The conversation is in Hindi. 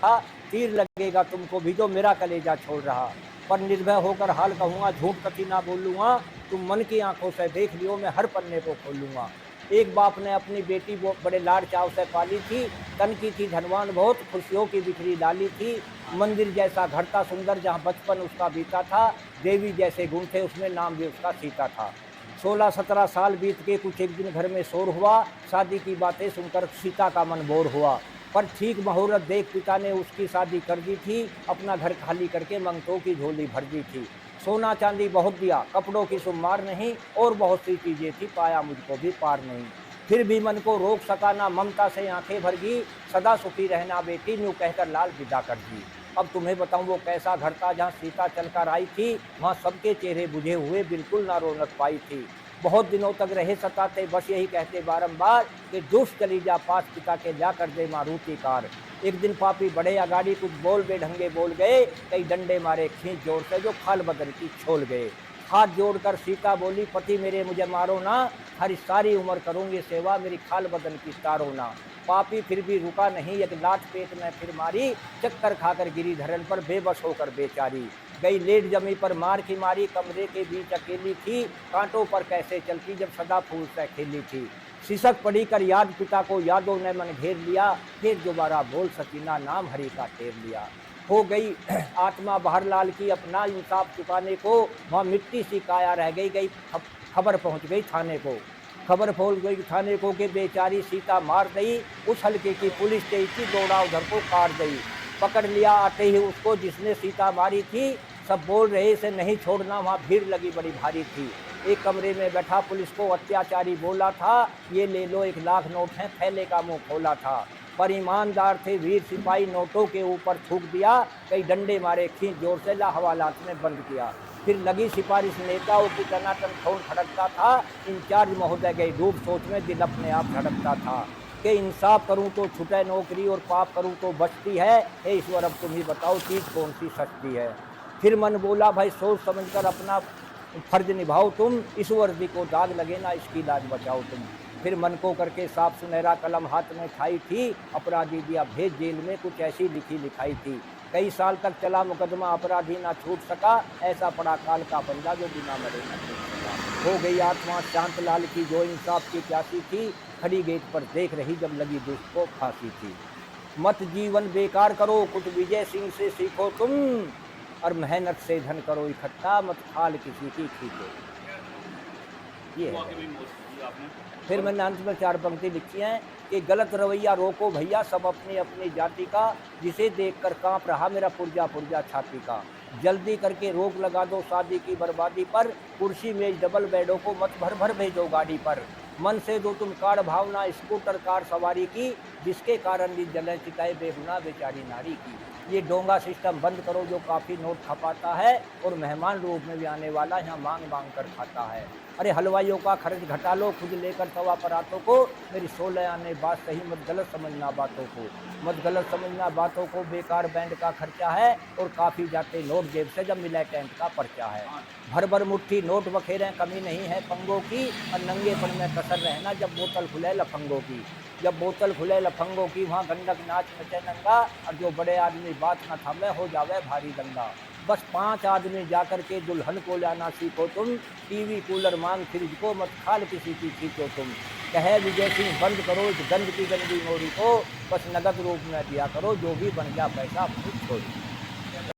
था, तीर लगेगा तुमको भी जो मेरा कलेजा छोड़ रहा। पर निर्भय होकर हाल कहूँगा, झूठ कभी ना बोलूँगा, तुम मन की आंखों से देख लियो, मैं हर पन्ने को खोलूँगा। एक बाप ने अपनी बेटी वो बड़े लाड चाव से पाली थी, तन की थी धनवान बहुत, खुशियों की बिखरी डाली थी। मंदिर जैसा घर था सुंदर जहाँ बचपन उसका बीता था, देवी जैसे गुण थे उसमें नाम भी उसका सीता था। 16-17 साल बीत के कुछ एक दिन घर में शोर हुआ, शादी की बातें सुनकर सीता का मन बोर हुआ। पर ठीक मुहूर्त देख पिता ने उसकी शादी कर दी थी, अपना घर खाली करके मंगतों की झोली भर दी थी। सोना चांदी बहुत दिया, कपड़ों की शुमार नहीं, और बहुत सी चीजें थी, पाया मुझको भी पार नहीं। फिर भी मन को रोक सका ना, ममता से आंखें भर गई, सदा सुखी रहना बेटी, यूं कहकर लाल विदा कर दी। अब तुम्हें बताऊं वो कैसा घर था जहाँ सीता चलकर आई थी, वहां सबके चेहरे बुझे हुए, बिल्कुल ना रौनक पाई थी। बहुत दिनों तक रहे सताते, बस यही कहते बारंबार कि दुष्ट चली जा पास पिता के, जा कर दे मारुति कार। एक दिन पापी बड़े अगाड़ी कुछ बोल बेढंगे बोल गए, कई डंडे मारे खींच जोर से जो खाल बदन की छोल गए। हाथ जोड़कर सीता बोली, पति मेरे मुझे मारो ना, हरी सारी उम्र करूंगी सेवा, मेरी खाल बदन की तारो ना। पापी फिर भी रुका नहीं, एक लात पेट में फिर मारी, चक्कर खाकर गिरी धरन पर बेबस होकर बेचारी। गई लेट जमी पर मार की मारी, कमरे के बीच अकेली थी, कांटों पर कैसे चलती जब सदा फूल से खेली थी। सिसक पड़ी कर याद पिता को, यादों ने मन घेर लिया, फिर दोबारा बोल सकी ना, नाम हरि का टेर लिया। हो गई आत्मा बाहर लाल की, अपना इंसाफ चुकाने को, वहां मिट्टी सी काया रह गई। गई खबर पहुंच गई थाने को, खबर पहुंच गई थाने को कि बेचारी सीता मार गई, उस हल्के की पुलिस गई थी, दौड़ा उधर को काट गई। पकड़ लिया आते ही उसको जिसने सीता मारी थी, सब बोल रहे इसे नहीं छोड़ना, वहां भीड़ लगी बड़ी भारी थी। एक कमरे में बैठा पुलिस को अत्याचारी बोला था, ये ले लो 1 लाख नोट है, थैले का मुंह खोला था। पर ईमानदार थे वीर सिपाही, नोटों के ऊपर थूक दिया, कई डंडे मारे खींच जोर से, ला हवालात में बंद किया। फिर लगी सिफारिश नेताओं की, टनाटन खून खड़कता था, इंचार्ज महोदय गए डूब सोच में, दिल अपने आप धड़कता था कि इंसाफ करूं तो छुटे नौकरी, और पाप करूं तो बचती है। हे ईश्वर अब तुम ही बताओ चीज कौन सी सस्ती है। फिर मन बोला, भाई सोच समझकर अपना फर्ज निभाओ तुम, इस वर्दी को दाग लगे ना, इसकी लाज बचाओ तुम। फिर मन को करके साफ सुनहरा कलम हाथ में खाई थी, अपराधी दिया भेज जेल में, कुछ ऐसी लिखी लिखाई थी। कई साल तक चला मुकदमा, अपराधी ना छूट सका, ऐसा पड़ा काल का पंजा जो बिना मरे न छूट सका। हो गई आत्मा शांत लाल की, जो इंसाफ की प्यासी थी, खड़ी गेट पर देख रही जब लगी दुष्ट को फांसी थी। मत जीवन बेकार करो, कुछ विजय सिंह से सीखो तुम, और मेहनत से धन करो इकट्ठा, मत खाल किसी की खींचो। ये है। फिर मैंने अंत में 4 पंक्ति लिखी हैं कि गलत रवैया रोको भैया, सब अपनी अपनी जाति का, जिसे देखकर कांप रहा मेरा पुर्जा पुर्जा छाती का। जल्दी करके रोक लगा दो शादी की बर्बादी पर, कुर्सी मेज डबल बेडों को मत भर भर भेजो गाड़ी पर। मन से दो तुम कार भावना, स्कूटर कार सवारी की, जिसके कारण भी जले चिताए बेगुनाह बेचारी नारी की। ये डोंगा सिस्टम बंद करो जो काफ़ी नोट खपाता है, और मेहमान रूप में भी आने वाला यहाँ मांग मांग कर खाता है। अरे हलवाइयों का खर्च घटा लो, खुद लेकर तवा परातों को, मेरी 16 आने बात सही, मत गलत समझना बातों को, मत गलत समझना बातों को। बेकार बैंड का खर्चा है, और काफ़ी जाते नोट जेब से जब मिले टेंट का पर्चा है। भर भर मुट्ठी नोट बखेरें, कमी नहीं है पंगों की, और नंगेपन में कसर रहना जब बोतल खुले लफंगों की। जब बोतल खुले लफंगों की, वहाँ गंडक नाच नचे नंगा, और जो बड़े आदमी बात न थामे हो जावे भारी दंगा। बस 5 आदमी जाकर के दुल्हन को लाना सीखो तुम, टीवी कूलर मांग फ्रिज को, मत खाल किसी की खींचो तुम। कहे विजय सिंह बंद करो इस गंद की गंदी मोरी को, बस नगद रूप में दिया करो, जो भी बन गया पैसा खुद छोड़।